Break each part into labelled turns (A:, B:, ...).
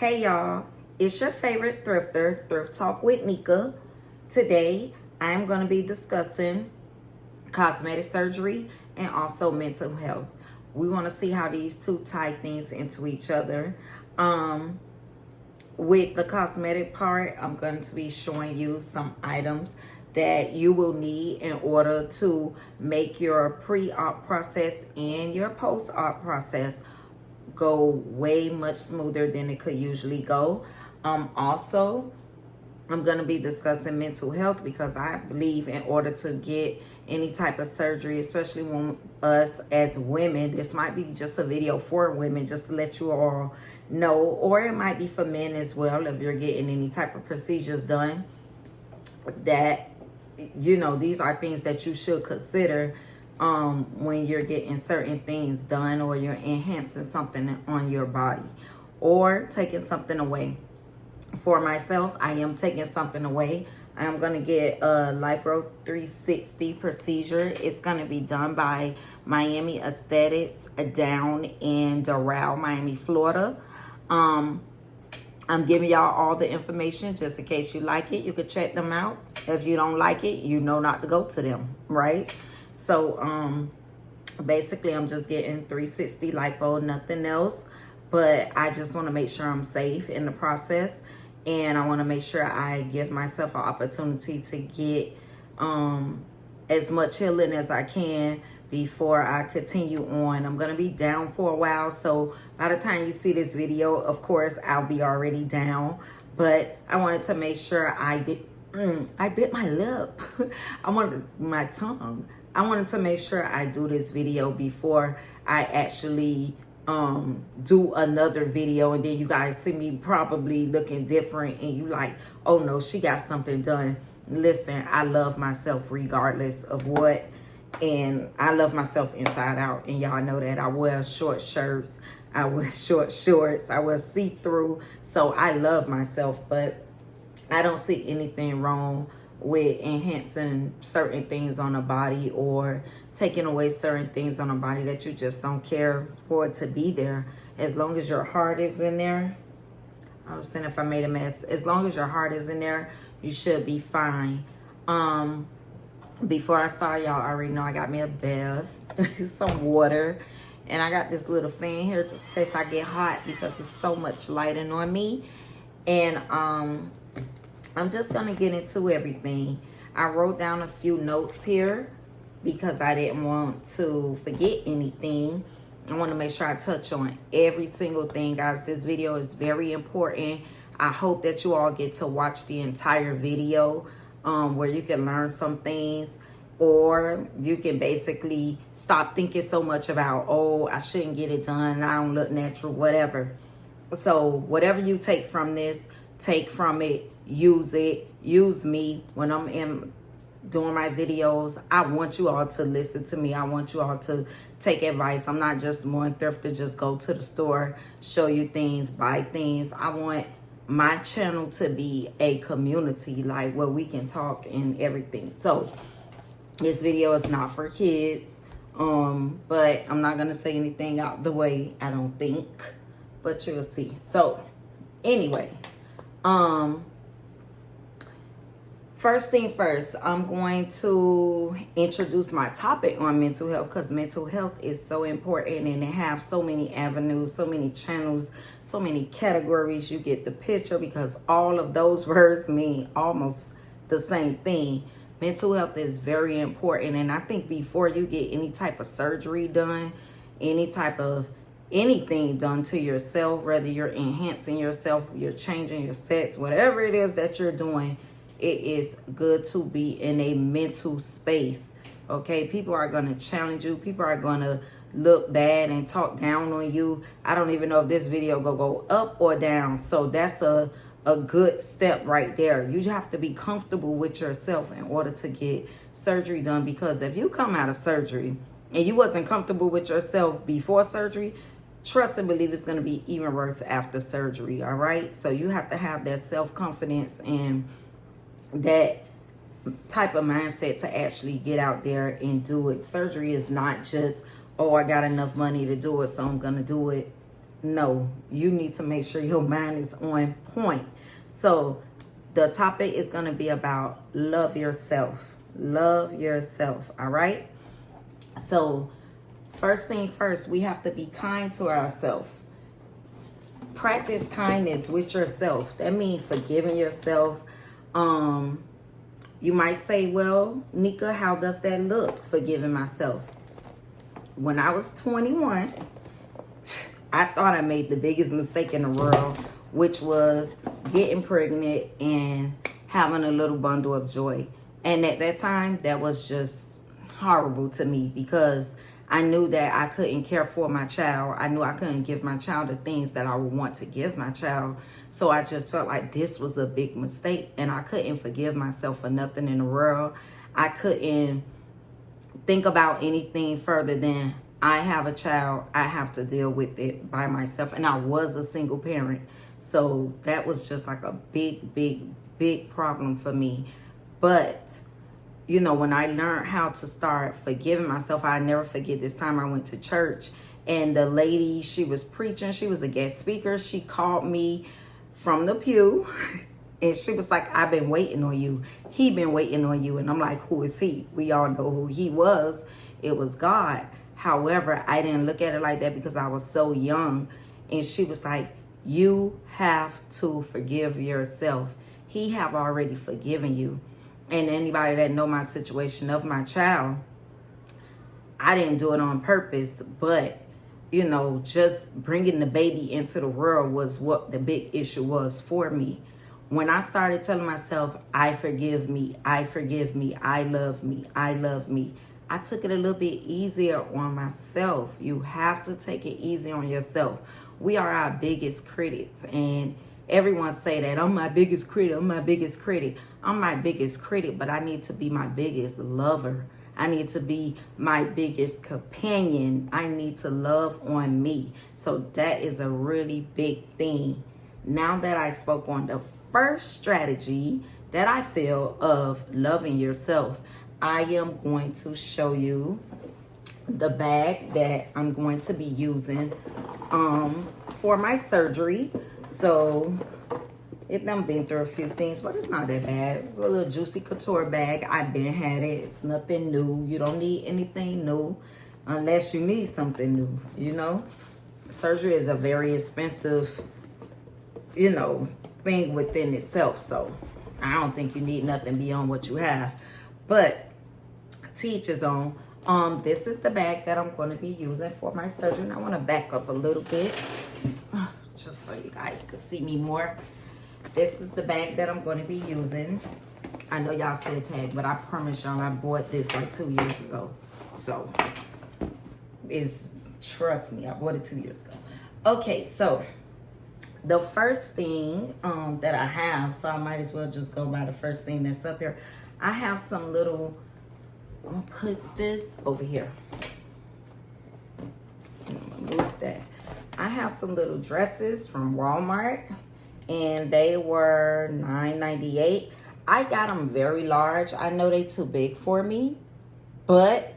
A: Hey y'all, it's your favorite thrifter, Thrift Talk with Nika. Today, I'm going to be discussing cosmetic surgery and also mental health. We want to see how these two tie things into each other. With the cosmetic part, I'm going to be showing you some items that you will need in order to make your pre-op process and your post-op process go way much smoother than it could usually go. Also, I'm going to be discussing mental health because I believe in order to get any type of surgery, especially when us as women, this might be just a video for women just to let you all know, or it might be for men as well if you're getting any type of procedures done, that these are things that you should consider when you're getting certain things done, or you're enhancing something on your body or taking something away. For myself, I am taking something away. I'm going to get a Lipo 360 procedure. It's going to be done by Miami Aesthetics down in Doral, Miami, Florida. I'm giving y'all all the information just in case you like it. You could check them out. If you don't like it, you know not to go to them, right? So basically I'm just getting 360 lipo, nothing else. But I just want to make sure I'm safe in the process. And I want to make sure I give myself an opportunity to get as much healing as I can before I continue on. I'm going to be down for a while. So by the time you see this video, of course, I'll be already down. But I wanted to make sure I bit my lip. I wanted my tongue. I wanted to make sure I do this video before I actually do another video, and then you guys see me probably looking different and you like, oh no, she got something done. Listen, I love myself regardless of what, and I love myself inside out, and y'all know that. I wear short shirts, I wear short shorts, I wear see-through, so I love myself. But I don't see anything wrong with enhancing certain things on a body or taking away certain things on a body that you just don't care for it to be there. As long as your heart is in there, I was saying if I made a mess, as long as your heart is in there, you should be fine. Before I start, y'all already know I got me a bath, some water, and I got this little fan here just in case I get hot because there's so much lighting on me. And I'm just gonna get into everything. I wrote down a few notes here because I didn't want to forget anything. I want to make sure I touch on every single thing, guys. This video is very important. I hope that you all get to watch the entire video where you can learn some things, or you can basically stop thinking so much about, oh, I shouldn't get it done, I don't look natural, whatever. So whatever you take from this, take from it, use it, use me when I'm doing my videos. I want you all to listen to me. I want you all to take advice. I'm not just one thrift to just go to the store, show you things, buy things. I want my channel to be a community, like where we can talk and everything. So this video is not for kids, but I'm not gonna say anything out the way, I don't think, but you'll see. So anyway, first thing first, I'm going to introduce my topic on mental health, because mental health is so important, and they have so many avenues, so many channels, so many categories. You get the picture, because all of those words mean almost the same thing. Mental health is very important, and I think before you get any type of surgery done, any type of anything done to yourself, whether you're enhancing yourself, you're changing your sex, whatever it is that you're doing, it is good to be in a mental space, okay? People are going to challenge you. People are going to look bad and talk down on you. I don't even know if this video will go up or down. So that's a good step right there. You have to be comfortable with yourself in order to get surgery done, because if you come out of surgery and you wasn't comfortable with yourself before surgery, trust and believe it's going to be even worse after surgery, all right? So you have to have that self-confidence and that type of mindset to actually get out there and do it. Surgery is not just, oh, I got enough money to do it, so I'm gonna do it. No, you need to make sure your mind is on point. So the topic is going to be about love yourself. Love yourself. All right. So first thing first, we have to be kind to ourselves. Practice kindness with yourself. That means forgiving yourself. You might say, well, Nika, how does that look? Forgiving myself. When I was 21, I thought I made the biggest mistake in the world, which was getting pregnant and having a little bundle of joy. And at that time, that was just horrible to me because I knew that I couldn't care for my child. I knew I couldn't give my child the things that I would want to give my child. So I just felt like this was a big mistake, and I couldn't forgive myself for nothing in the world. I couldn't think about anything further than I have a child. I have to deal with it by myself. And I was a single parent. So that was just like a big problem for me. But you know, when I learned how to start forgiving myself, I never forget this time I went to church and the lady, she was preaching. She was a guest speaker. She called me from the pew and she was like, I've been waiting on you. He been waiting on you. And I'm like, who is he? We all know who he was. It was God. However, I didn't look at it like that because I was so young. And she was like, you have to forgive yourself. He have already forgiven you. And anybody that know my situation of my child, I didn't do it on purpose, but you know, just bringing the baby into the world was what the big issue was for me. When I started telling myself, I forgive me, I forgive me, I love me, I love me, I took it a little bit easier on myself. You have to take it easy on yourself. We are our biggest critics, and everyone say that I'm my biggest critic, I'm my biggest critic. I'm my biggest critic, but I need to be my biggest lover. I need to be my biggest companion. I need to love on me. So that is a really big thing. Now that I spoke on the first strategy that I feel of loving yourself, I am going to show you the bag that I'm going to be using for my surgery. So it done been through a few things, but it's not that bad. It's a little juicy couture bag. I've been had it. It's nothing new. You don't need anything new unless you need something new, you know. Surgery is a very expensive, you know, thing within itself. So I don't think you need nothing beyond what you have. But to each his own. This is the bag that I'm going to be using for my surgery. And I want to back up a little bit just so you guys can see me more. This is the bag that I'm going to be using. I know y'all see the tag, but I promise y'all I bought this like 2 years ago. So, trust me, I bought it 2 years ago. Okay, so the first thing that I have, so I might as well just go by the first thing that's up here. I have some little, I'm going to put this over here. I'm going to move that. I have some little dresses from Walmart, and they were $9.98. I got them very large. I know they too big for me, but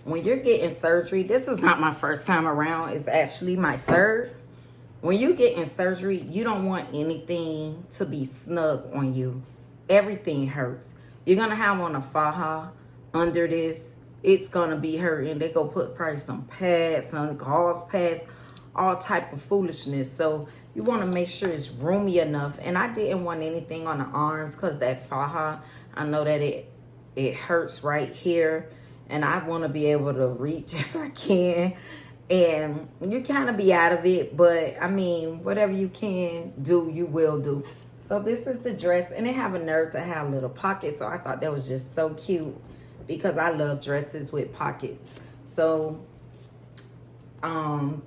A: when you're getting surgery, this is not my first time around. It's actually my third. When you get in surgery, you don't want anything to be snug on you. Everything hurts. You're going to have on a faja under this. It's going to be hurting. They go put probably some pads, some gauze pads, all type of foolishness. So you want to make sure it's roomy enough. And I didn't want anything on the arms because that faja, I know that it hurts right here. And I want to be able to reach if I can. And you kind of be out of it. But, I mean, whatever you can do, you will do. So this is the dress. And it have a nerve to have little pockets. So I thought that was just so cute. Because I love dresses with pockets. So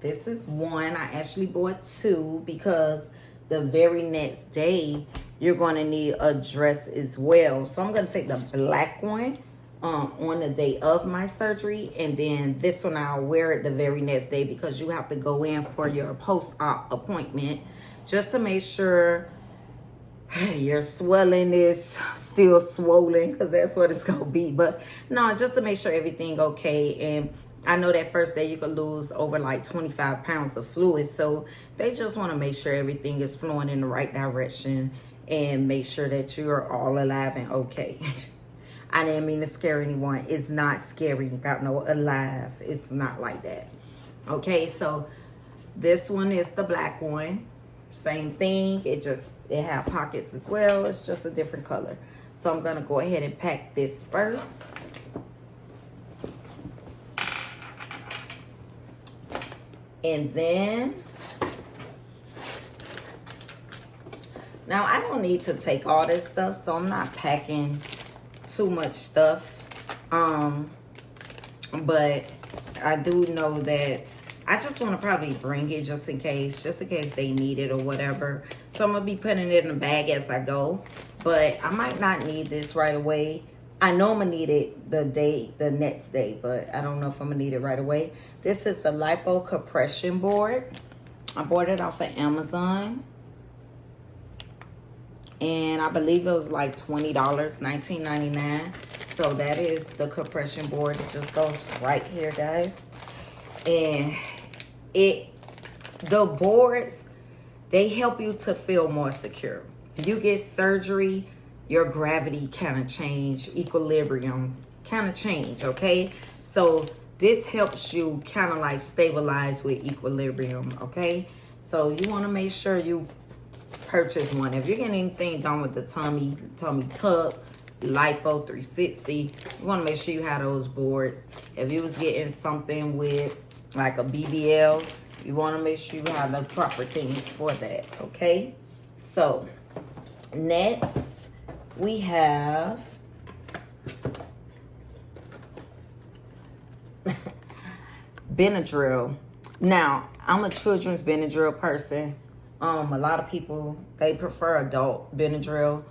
A: this is one. I actually bought two because the very next day you're going to need a dress as well. So I'm going to take the black one on the day of my surgery, and then this one I'll wear it the very next day because you have to go in for your post-op appointment just to make sure your swelling is still swollen, because that's what it's going to be. But no, just to make sure everything okay. And I know that first day you could lose over like 25 pounds of fluid. So they just want to make sure everything is flowing in the right direction and make sure that you're all alive and okay. I didn't mean to scare anyone. It's not scary about no alive. It's not like that. Okay, so this one is the black one. Same thing. It have pockets as well. It's just a different color. So I'm going to go ahead and pack this first. And then, now I don't need to take all this stuff, so I'm not packing too much stuff. But I do know that I just want to probably bring it just in case they need it or whatever. So I'm going to be putting it in a bag as I go. But I might not need this right away. I know I'm going to need it the next day, but I don't know if I'm going to need it right away. This is the Lipo compression board. I bought it off of Amazon. And I believe it was like $20, $19.99. So that is the compression board. It just goes right here, guys. And the boards, they help you to feel more secure. If you get surgery, your gravity kind of change, equilibrium kind of change, okay? So this helps you kind of like stabilize with equilibrium, okay? So you want to make sure you purchase one. If you're getting anything done with the tummy tuck, Lipo 360, you want to make sure you have those boards. If you was getting something with like a BBL, you want to make sure you have the proper things for that, okay? So next we have Benadryl. Now, I'm a children's Benadryl person. A lot of people, they prefer adult Benadryl,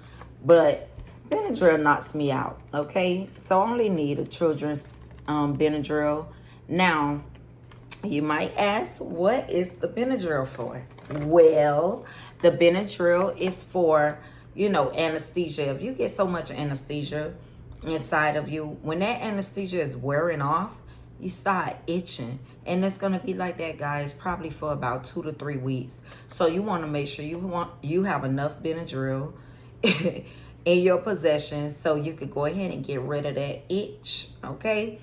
A: but Benadryl knocks me out, okay? So I only need a children's Benadryl. Now, you might ask, what is the Benadryl for? Well, the Benadryl is for, you know, anesthesia. If you get so much anesthesia inside of you, when that anesthesia is wearing off, you start itching. And it's going to be like that, guys, probably for about 2 to 3 weeks. So you want to make sure you have enough Benadryl in your possession so you could go ahead and get rid of that itch, okay?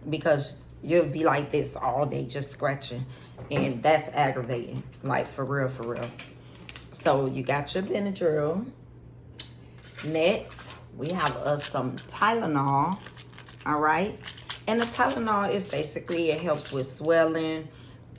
A: Because you'll be like this all day just scratching. And that's aggravating, like for real, for real. So you got your Benadryl. Next, we have some Tylenol, all right? And the Tylenol is basically, it helps with swelling.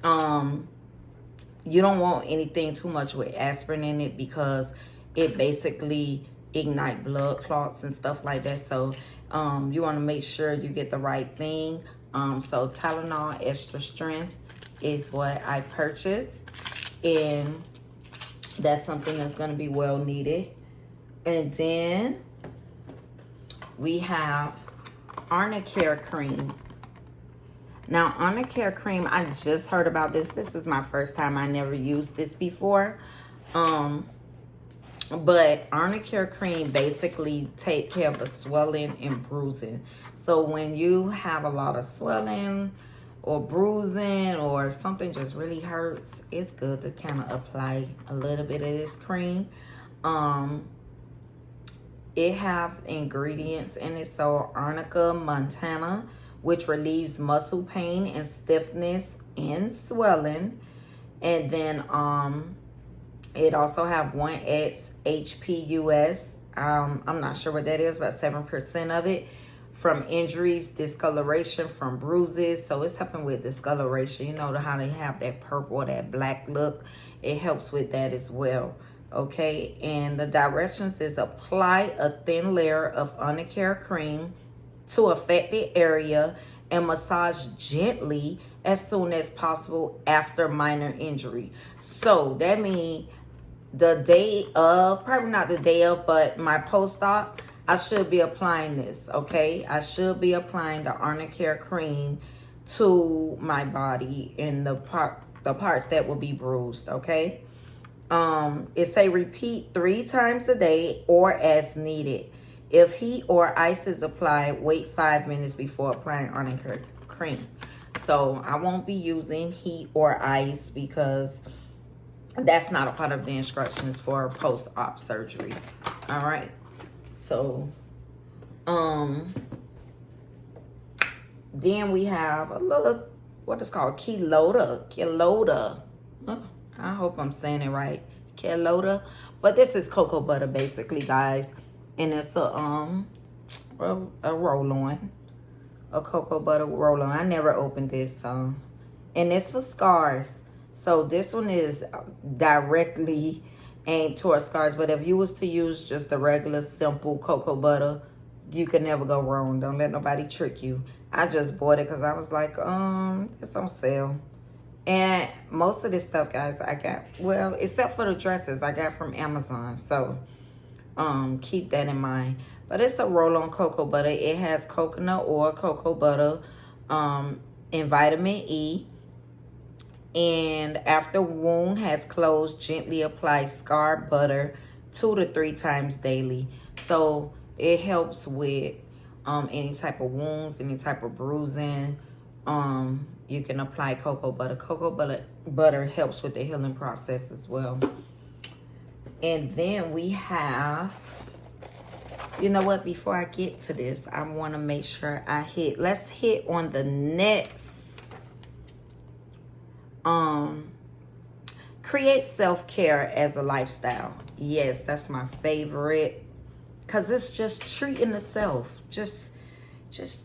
A: You don't want anything too much with aspirin in it because it basically ignite blood clots and stuff like that. So you want to make sure you get the right thing. So Tylenol extra strength is what I purchased. And that's something that's going to be well needed. And then we have Arnica Cream. Now, Arnica Cream, I just heard about this. This is my first time. I never used this before. But Arnica Cream basically take care of the swelling and bruising. So when you have a lot of swelling or bruising or something just really hurts, it's good to kind of apply a little bit of this cream. It have ingredients in it. So Arnica montana, which relieves muscle pain and stiffness and swelling. And then it also have 1X HPUS. I'm not sure what that is, but 7% of it from injuries, discoloration from bruises. So it's helping with discoloration. You know how they have that purple or that black look. It helps with that as well. Okay, and the directions is apply a thin layer of Arnica Cream to affected area and massage gently as soon as possible after minor injury. So that means the day of, probably not the day of, but my post-op, I should be applying this, okay? I should be applying the Arnica Cream to my body in the parts that will be bruised, okay? It say repeat 3 times a day or as needed. If heat or ice is applied, wait 5 minutes before applying Arnica Cream. So I won't be using heat or ice because that's not a part of the instructions for post-op surgery. All right. So, then we have a little, what is called Quelota. I hope I'm saying it right. Quelota. But this is cocoa butter basically, guys. And it's a roll-on. A cocoa butter roll-on. I never opened this, so. And it's for scars. So this one is directly aimed towards scars. But if you was to use just the regular simple cocoa butter, you can never go wrong. Don't let nobody trick you. I just bought it because I was like, it's on sale. And most of this stuff, guys, I got, well, except for the dresses, I got from Amazon. So keep that in mind. But it's a roll-on cocoa butter. It has coconut oil, cocoa butter, and vitamin E. And after wound has closed, gently apply scar butter 2 to 3 times daily. So it helps with any type of wounds, any type of bruising. You can apply cocoa butter. Cocoa butter helps with the healing process as well. And then we have, you know what, before I get to this, I want to make sure let's hit on the next. Create self-care as a lifestyle. Yes, that's my favorite. Because it's just treating the self. Just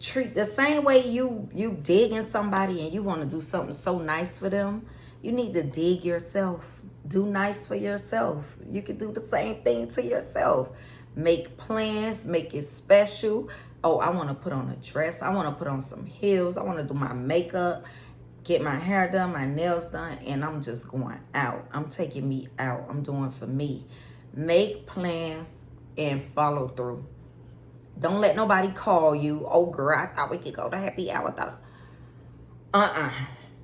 A: treat the same way you digging somebody and you want to do something so nice for them. You need to dig yourself. Do nice for yourself. You can do the same thing to yourself. Make plans. Make it special. Oh, I want to put on a dress. I want to put on some heels. I want to do my makeup. Get my hair done, my nails done, and I'm just going out. I'm taking me out. I'm doing for me. Make plans and follow through. Don't let nobody call you. Oh, girl, I thought we could go to happy hour.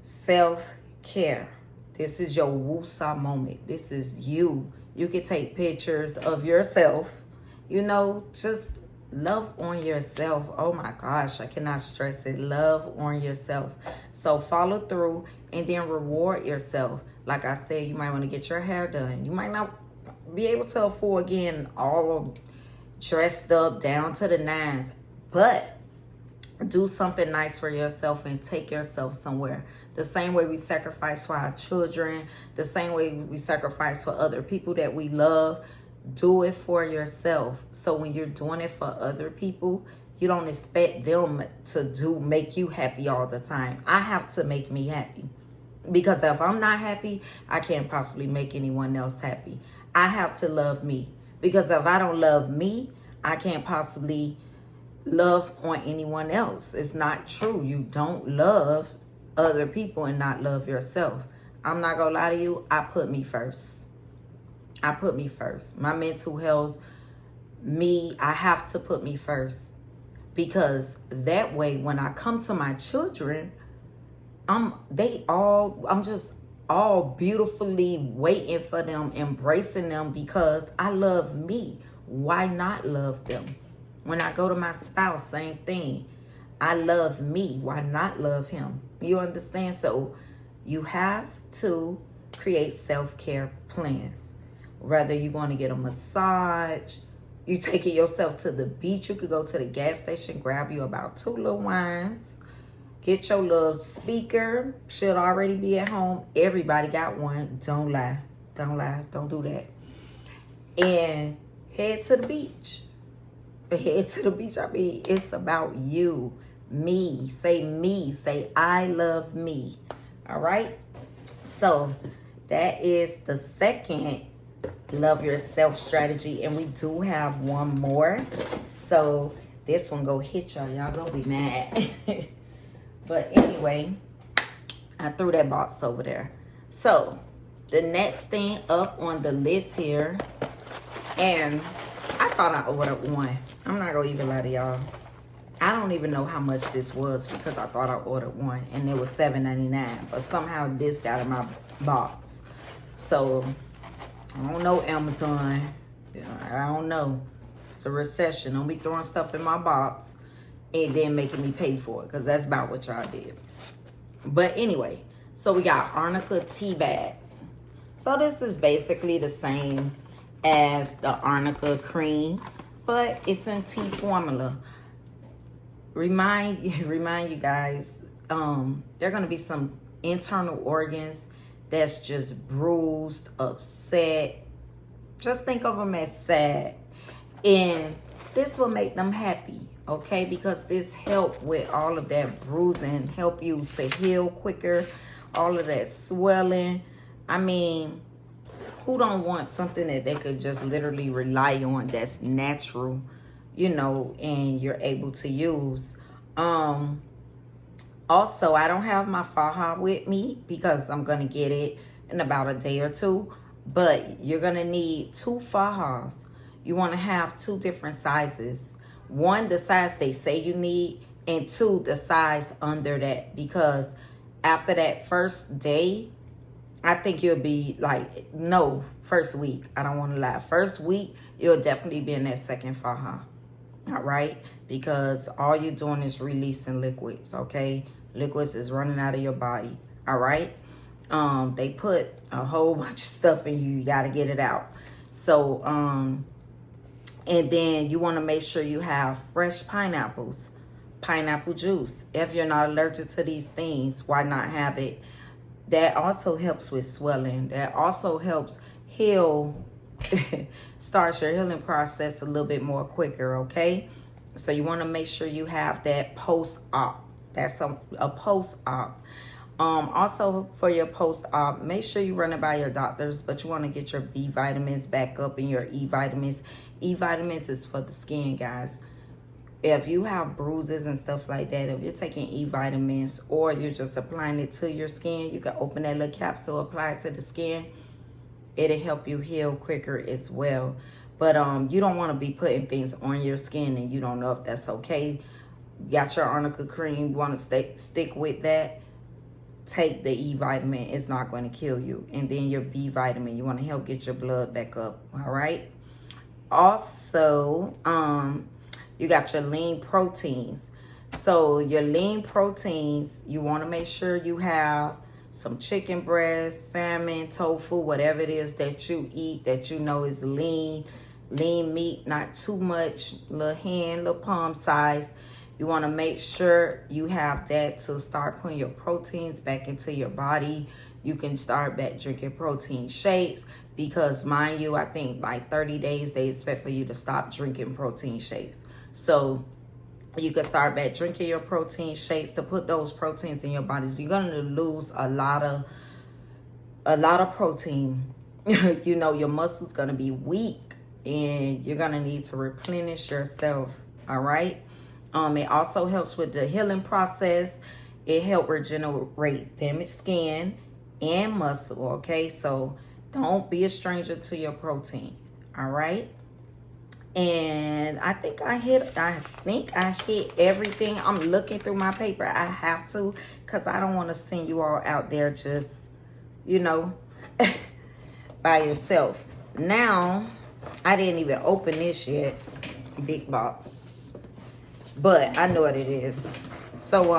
A: Self-care. This is your woosah moment. This is you. You can take pictures of yourself. You know, just love on yourself. Oh my gosh, I cannot stress it. Love on yourself. So follow through and then reward yourself. Like I said, you might want to get your hair done. You might not be able to afford getting all dressed up down to the nines, but do something nice for yourself and take yourself somewhere. The same way we sacrifice for our children, the same way we sacrifice for other people that we love. Do it for yourself. So when you're doing it for other people, you don't expect them to make you happy all the time. I have to make me happy. Because if I'm not happy, I can't possibly make anyone else happy. I have to love me. Because if I don't love me, I can't possibly love on anyone else. It's not true. You don't love other people and not love yourself. I'm not going to lie to you. I put me first. I put me first. My mental health, me, I have to put me first. Because that way, when I come to my children, I'm just all beautifully waiting for them, embracing them because I love me. Why not love them? When I go to my spouse, same thing. I love me. Why not love him? You understand? So you have to create self-care plans. Whether you're going to get a massage, you taking yourself to the beach, you could go to the gas station, grab you about 2 little wines, get your little speaker, should already be at home. Everybody got one. Don't lie. Don't lie. Don't do that. And head to the beach. Head to the beach. I mean, it's about you, me. Say, I love me. All right? So that is the second love yourself strategy, and we do have one more. So this one go hit y'all gonna be mad. But anyway, I threw that box over there. So the next thing up on the list here, and I thought I ordered one. I'm not gonna even lie to y'all. I don't even know how much this was because I thought I ordered one and it was $7.99, but somehow this got in my box. So I don't know, Amazon. I don't know. It's a recession. Don't be throwing stuff in my box and then making me pay for it, because that's about what y'all did. But anyway, so we got Arnica tea bags. So this is basically the same as the Arnica Cream, but it's in tea formula. Remind you guys, there are going to be some internal organs that's just bruised, upset. Just think of them as sad. And this will make them happy, okay? Because this help with all of that bruising, help you to heal quicker, all of that swelling. I mean, who don't want something that they could just literally rely on that's natural, you know, and you're able to use. Also, I don't have my faja with me because I'm going to get it in about a day or two. But you're going to need 2 fajas. You want to have 2 different sizes. 1, the size they say you need, and 2, the size under that. Because after that first day, I think you'll be like, no, first week. I don't want to lie. First week, you'll definitely be in that second faja. All right? Because all you're doing is releasing liquids, okay? Liquids is running out of your body. All right? They put a whole bunch of stuff in you. You got to get it out. So, and then you want to make sure you have fresh pineapples, pineapple juice. If you're not allergic to these things, why not have it? That also helps with swelling. That also helps heal, starts your healing process a little bit more quicker, okay? So you want to make sure you have that post-op. That's a post-op. Also for your post-op, make sure you run it by your doctors, but you want to get your B vitamins back up and your E vitamins. E vitamins is for the skin, guys. If you have bruises and stuff like that, if you're taking E vitamins or you're just applying it to your skin, you can open that little capsule, apply it to the skin. It'll help you heal quicker as well. But you don't want to be putting things on your skin and you don't know if that's okay. You got your Arnica Cream, you want to stick with that. Take the E vitamin, it's not going to kill you. And then your B vitamin, you want to help get your blood back up, all right? Also, you got your lean proteins. So your lean proteins, you want to make sure you have some chicken breast, salmon, tofu, whatever it is that you eat that you know is lean meat, not too much, little hand, little palm size. You want to make sure you have that to start putting your proteins back into your body. You can start back drinking protein shakes because, mind you, I think like 30 days they expect for you to stop drinking protein shakes. So you can start back drinking your protein shakes to put those proteins in your body. So you're going to lose a lot of protein. You know, your muscles going to be weak and you're going to need to replenish yourself. All right. It also helps with the healing process. It helps regenerate damaged skin and muscle, okay? So don't be a stranger to your protein, all right? And I think I hit everything. I'm looking through my paper. I have to because I don't want to send you all out there just, you know, by yourself. Now, I didn't even open this yet, big box. But I know what it is. So,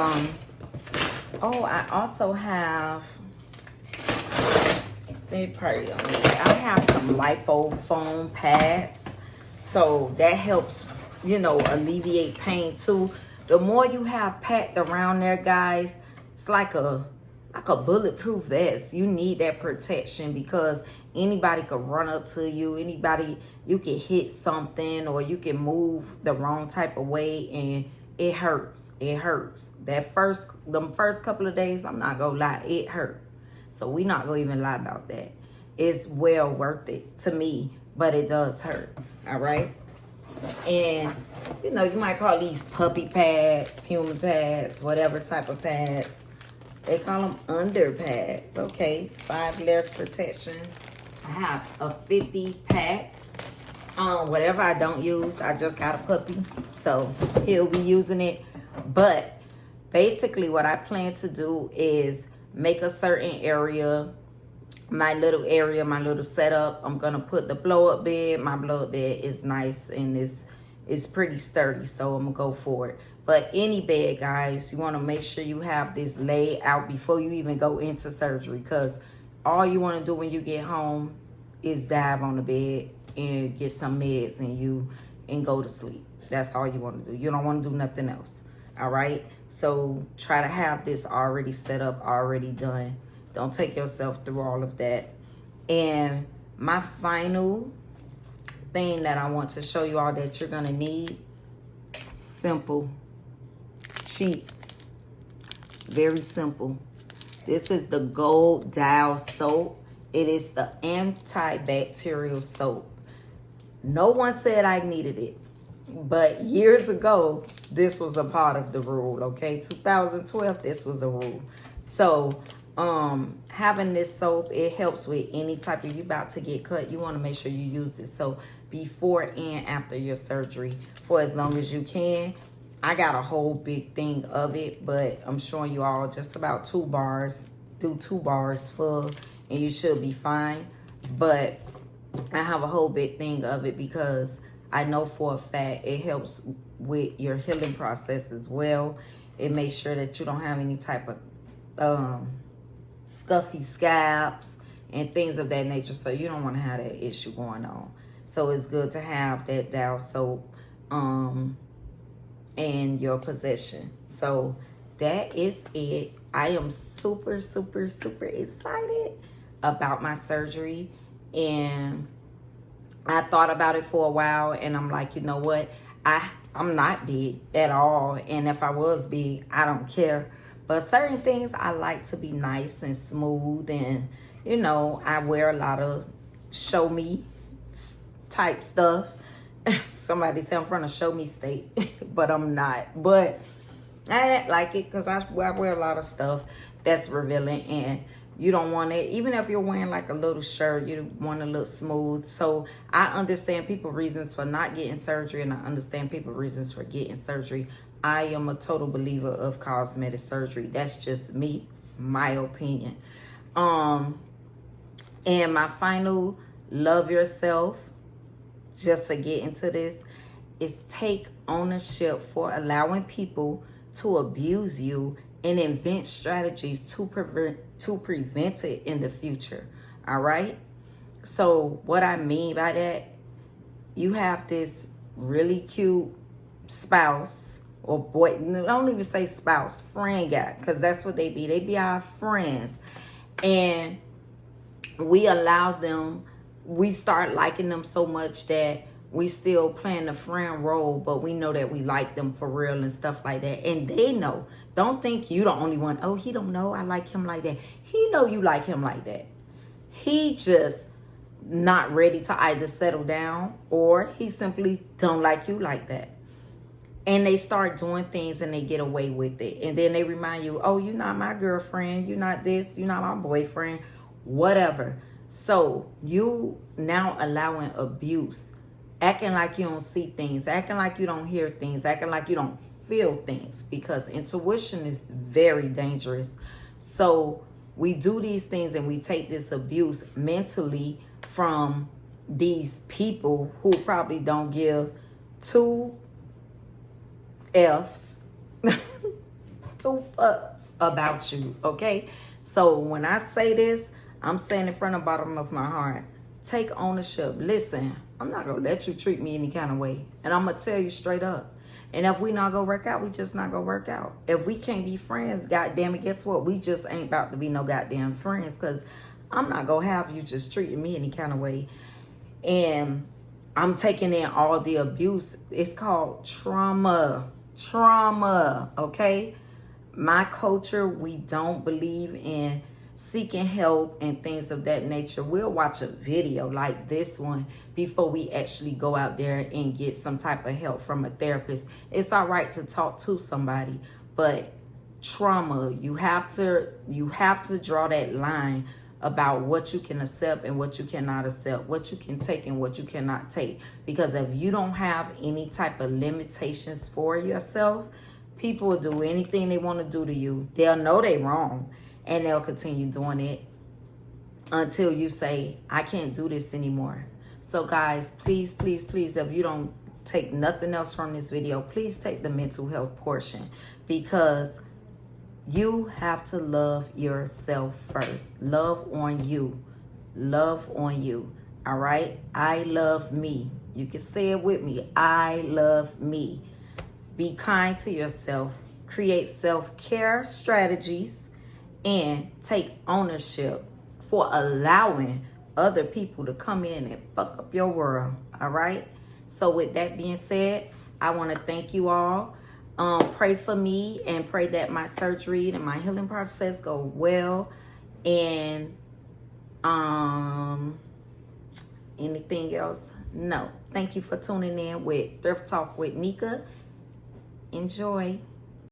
A: oh, I also have, they probably don't need it. I have some Lipo foam pads. So that helps, you know, alleviate pain too. The more you have packed around there, guys, it's like a bulletproof vest. You need that protection because anybody could run up to you. Anybody, you can hit something or you can move the wrong type of way and it hurts. It hurts. Them first couple of days, I'm not gonna lie, it hurt. So we not gonna even lie about that. It's well worth it to me, but it does hurt. All right. And you know, you might call these puppy pads, human pads, whatever type of pads. They call them under pads, okay? 5 layers protection. I have a 50 pack. Whatever I don't use, I just got a puppy, so he'll be using it. But basically what I plan to do is make a certain area, my little setup. I'm gonna put the blow up bed. My blow up bed is nice and it's pretty sturdy, so I'm gonna go for it. But any bed, guys, you want to make sure you have this laid out before you even go into surgery, because all you want to do when you get home is dive on the bed and get some meds and go to sleep. That's all you want to do. You don't want to do nothing else. All right, so try to have this already set up, already done. Don't take yourself through all of that. And my final thing that I want to show you all that you're gonna need, simple, cheap, very simple. This is the Gold Dial soap. It is the antibacterial soap. No one said I needed it, but years ago, this was a part of the rule, okay? 2012, this was a rule. So, having this soap, it helps with any type of, you about to get cut, you want to make sure you use this soap before and after your surgery for as long as you can. I got a whole big thing of it, but I'm showing you all just about 2 bars. Do 2 bars full and you should be fine. But I have a whole big thing of it because I know for a fact it helps with your healing process as well. It makes sure that you don't have any type of scuffy scalps and things of that nature, so you don't want to have that issue going on. So it's good to have that Dial soap in your possession. So that is it. I am super, super, super excited about my surgery, and I thought about it for a while, and I'm like, you know what? I'm not big at all, and if I was big, I don't care. But certain things I like to be nice and smooth, and you know, I wear a lot of show me type stuff. Somebody said I'm from a show me state, but I'm not. But I act like it because I wear a lot of stuff that's revealing, and you don't want it. Even if you're wearing like a little shirt, you want to look smooth. So I understand people's reasons for not getting surgery, and I understand people's reasons for getting surgery. I am a total believer of cosmetic surgery. That's just me, my opinion. And my final love yourself, just for getting to this, is take ownership for allowing people to abuse you and invent strategies to prevent it in the future. All right? So what I mean by that, you have this really cute spouse or boy, don't even say spouse, friend guy, because that's what they be. They be our friends. And we allow them, we start liking them so much that we still playing the friend role, but we know that we like them for real and stuff like that. And they know. Don't think you the only one. Oh, he don't know I like him like that. He know you like him like that. He just not ready to either settle down, or he simply don't like you like that. And they start doing things and they get away with it. And then they remind you, oh, you're not my girlfriend. You're not this. You're not my boyfriend. Whatever. So you now allowing abuse, acting like you don't see things, acting like you don't hear things, acting like you don't feel things, because intuition is very dangerous. So we do these things and we take this abuse mentally from these people who probably don't give 2 F's, 2 fucks about you, okay? So when I say this, I'm saying it from the bottom of my heart. Take ownership. Listen, I'm not going to let you treat me any kind of way. And I'm going to tell you straight up. And if we not going to work out, we just not going to work out. If we can't be friends, goddamn it, guess what? We just ain't about to be no goddamn friends, because I'm not going to have you just treating me any kind of way. And I'm taking in all the abuse. It's called trauma. Trauma, okay? My culture, we don't believe in seeking help and things of that nature. We'll watch a video like this one before we actually go out there and get some type of help from a therapist. It's all right to talk to somebody, but trauma, you have to draw that line about what you can accept and what you cannot accept, what you can take and what you cannot take. Because if you don't have any type of limitations for yourself, people will do anything they want to do to you. They'll know they're wrong, and they'll continue doing it until you say, I can't do this anymore. So guys, please, please, please, if you don't take nothing else from this video, please take the mental health portion, because you have to love yourself first. Love on you. Love on you. All right? I love me. You can say it with me. I love me. Be kind to yourself. Create self-care strategies and take ownership for allowing other people to come in and fuck up your world. All right? So with that being said, I want to thank you all. Pray for me and pray that my surgery and my healing process go well. And anything else? No. Thank you for tuning in with Thrift Talk with Nika. Enjoy.